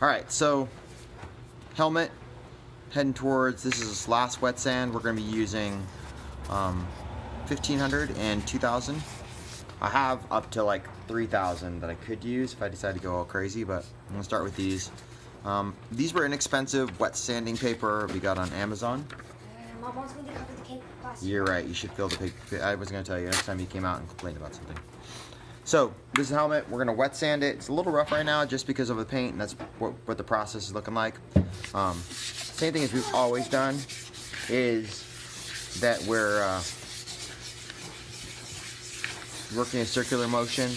Alright, so helmet, heading towards, this is this last wet sand. We're going to be using 1500 and 2000. I have up to like 3000 that I could use if I decide to go all crazy, but I'm going to start with these. These were inexpensive wet sanding paper we got on Amazon. Mom wants me to cover the cake plastic. You're right, you should fill the paper. I was going to tell you next time you came out and complained about something. So, this is the helmet. We're going to wet sand it. It's a little rough right now just because of the paint, and that's what the process is looking like. Same thing as we've always done is that we're working in circular motion,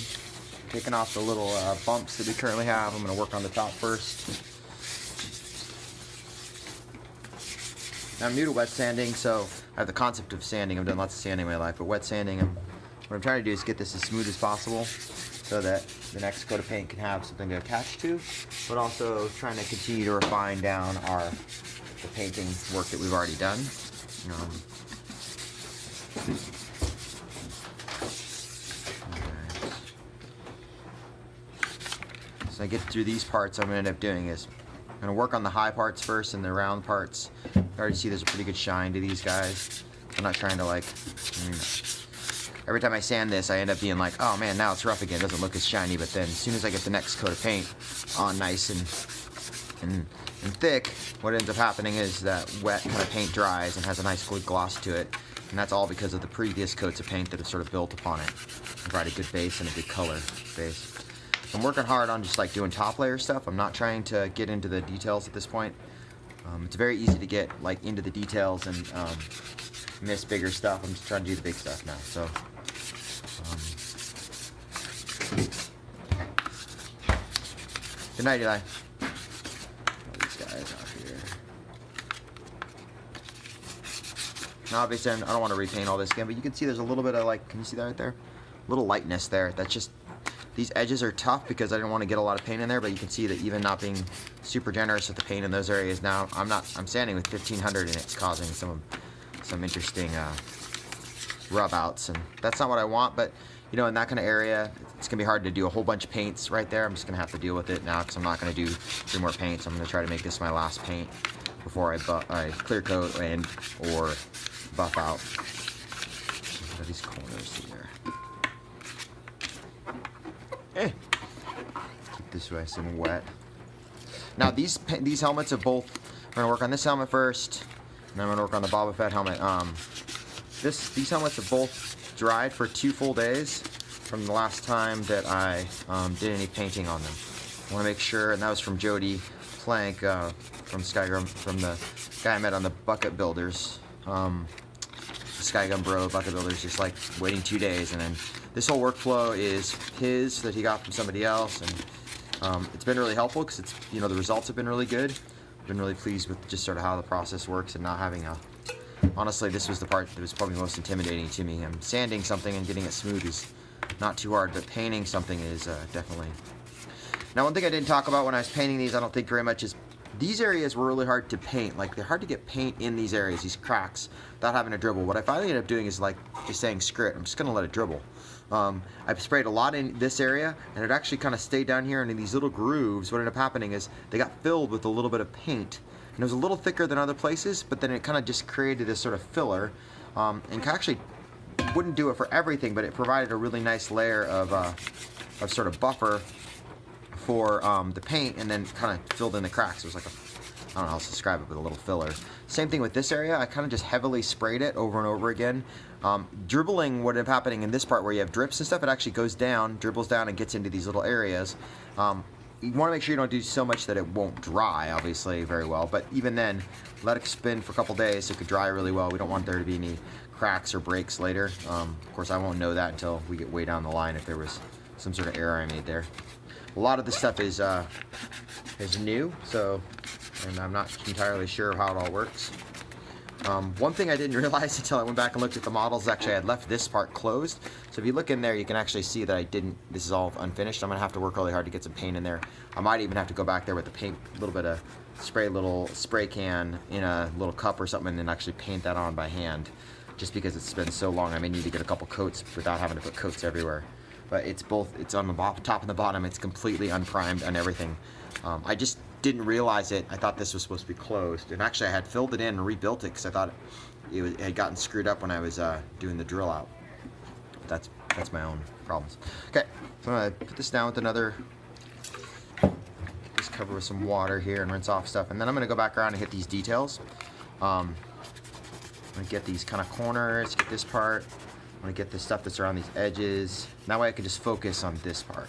taking off the little bumps that we currently have. I'm going to work on the top first. Now, I'm new to wet sanding, so I have the concept of sanding. I've done lots of sanding in my life, but wet sanding, what I'm trying to do is get this as smooth as possible so that the next coat of paint can have something to attach to, but also trying to continue to refine down the painting work that we've already done. So I get through these parts, I'm going to end up doing is I'm going to work on the high parts first and the round parts. You already see there's a pretty good shine to these guys. I'm not trying to like... Every time I sand this, I end up being like, oh man, now it's rough again. It doesn't look as shiny. But then as soon as I get the next coat of paint on nice and thick, what ends up happening is that wet kind of paint dries and has a nice good gloss to it. And that's all because of the previous coats of paint that have sort of built upon it. Provide a good base and a good color base. I'm working hard on just like doing top layer stuff. I'm not trying to get into the details at this point. It's very easy to get like into the details and miss bigger stuff. I'm just trying to do the big stuff now. So good night, Eli. All these guys out here. Now, obviously, I don't want to repaint all this again, but you can see there's a little bit of like, can you see that right there? A little lightness there. That's just, these edges are tough because I didn't want to get a lot of paint in there, but you can see that even not being super generous with the paint in those areas now, I'm sanding with 1500 and it's causing some interesting rub outs, and that's not what I want. But you know, in that kind of area, it's gonna be hard to do a whole bunch of paints right there. I'm just gonna have to deal with it now because I'm not gonna do 3 more paints. I'm gonna try to make this my last paint before I clear coat and or buff out. What are these corners here? Keep this nice and wet. Now these helmets have both. I'm gonna work on this helmet first, and I'm gonna work on the Boba Fett helmet. These helmets have both dried for 2 full days from the last time that I did any painting on them. I want to make sure, and that was from Jody Plank from Skygunbro, from the guy I met on the Bucket Builders, Skygunbro Bucket Builders, just like waiting 2 days, and then this whole workflow is his that he got from somebody else, and it's been really helpful because it's, you know, the results have been really good. I've been really pleased with just sort of how the process works and not having a. Honestly, this was the part that was probably most intimidating to me. Sanding something and getting it smooth is not too hard, but painting something is definitely. Now, one thing I didn't talk about when I was painting these, I don't think very much, is these areas were really hard to paint. Like, they're hard to get paint in these areas, these cracks, without having to dribble. What I finally ended up doing is like just saying, screw it, I'm just gonna let it dribble. I've sprayed a lot in this area, and it actually kind of stayed down here, and in these little grooves, what ended up happening is they got filled with a little bit of paint. And it was a little thicker than other places, but then it kind of just created this sort of filler, and actually wouldn't do it for everything, but it provided a really nice layer of sort of buffer for the paint, and then kind of filled in the cracks. It was like a, I don't know how to describe it, but a little filler. Same thing with this area. I kind of just heavily sprayed it over and over again. Dribbling, what ended up happening in this part where you have drips and stuff, it actually goes down, dribbles down, and gets into these little areas. You want to make sure you don't do so much that it won't dry, obviously, very well. But even then, let it spin for a couple days so it could dry really well. We don't want there to be any cracks or breaks later. Of course, I won't know that until we get way down the line if there was some sort of error I made there. A lot of this stuff is new, so, and I'm not entirely sure how it all works. One thing I didn't realize until I went back and looked at the models, actually I had left this part closed. So if you look in there, you can actually see that I didn't, this is all unfinished. I'm gonna have to work really hard to get some paint in there. I might even have to go back there with the paint, a little bit of little spray can in a little cup or something, and actually paint that on by hand. Just because it's been so long, I may need to get a couple coats without having to put coats everywhere. But it's both, it's on the top and the bottom, it's completely unprimed and everything. I just didn't realize it. I thought this was supposed to be closed, and actually I had filled it in and rebuilt it because I thought it had gotten screwed up when I was doing the drill out. That's my own problems. Okay, so I'm gonna put this down with another. Just cover with some water here and rinse off stuff, and then I'm gonna go back around and hit these details. I'm gonna get these kind of corners, get this part. I'm gonna get the stuff that's around these edges. That way I can just focus on this part.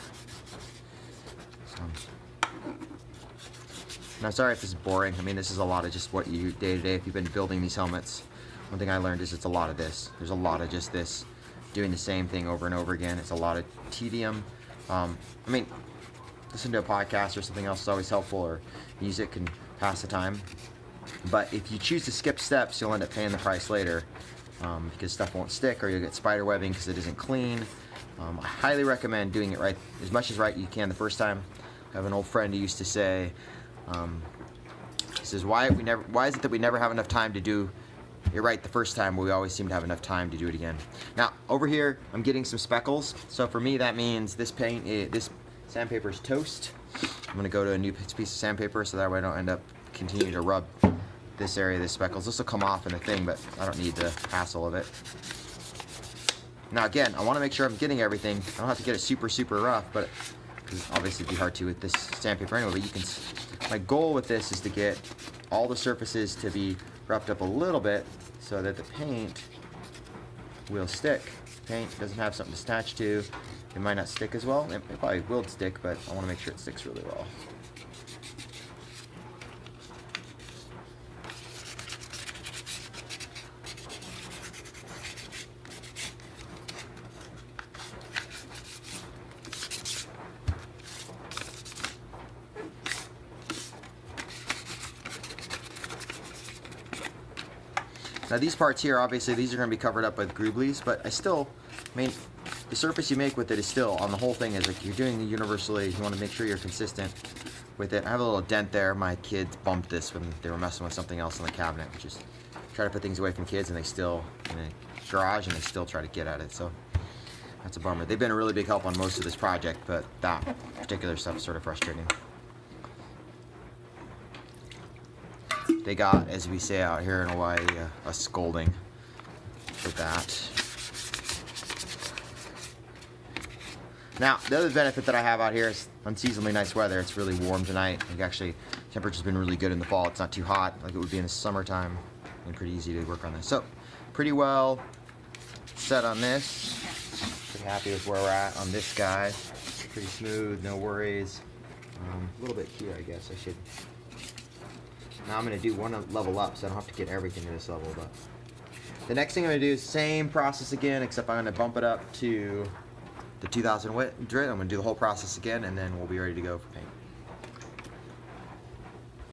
And I'm sorry if this is boring. I mean, this is a lot of just what you do day to day if you've been building these helmets. One thing I learned is it's a lot of this. There's a lot of just this, doing the same thing over and over again. It's a lot of tedium. I mean, listen to a podcast or something else is always helpful, or music can pass the time. But if you choose to skip steps, you'll end up paying the price later because stuff won't stick, or you'll get spider webbing because it isn't clean. I highly recommend doing it right, as much as right you can the first time. I have an old friend who used to say, he says, why is it that we never have enough time to do it right the first time, but we always seem to have enough time to do it again? Now, over here, I'm getting some speckles. So for me, that means this this sandpaper is toast. I'm gonna go to a new piece of sandpaper so that way I don't end up continuing to rub this area of the speckles. This will come off in a thing, but I don't need the hassle of it. Now again, I wanna make sure I'm getting everything. I don't have to get it super, super rough, but obviously it'd be hard to with this sandpaper anyway, but you can. My goal with this is to get all the surfaces to be roughed up a little bit so that the paint will stick. Paint doesn't have something to attach to. It might not stick as well. It probably will stick, but I want to make sure it sticks really well. Now these parts here, obviously these are going to be covered up with grooblies, but I mean, the surface you make with it is still, on the whole thing, is like you're doing it universally. You want to make sure you're consistent with it. I have a little dent there. My kids bumped this when they were messing with something else in the cabinet, which is try to put things away from kids, and they still, in the garage, and they still try to get at it. So that's a bummer. They've been a really big help on most of this project, but that particular stuff is sort of frustrating. They got, as we say out here in Hawaii, a scolding for that. Now, the other benefit that I have out here is unseasonably nice weather. It's really warm tonight. Like actually, temperature's been really good in the fall. It's not too hot like it would be in the summertime, and pretty easy to work on this. So, pretty well set on this. Pretty happy with where we're at on this guy. Pretty smooth, no worries. A little bit here, I guess I should. Now I'm going to do one level up, so I don't have to get everything to this level. But the next thing I'm going to do is same process again, except I'm going to bump it up to the 2000 grit. I'm going to do the whole process again, and then we'll be ready to go for paint.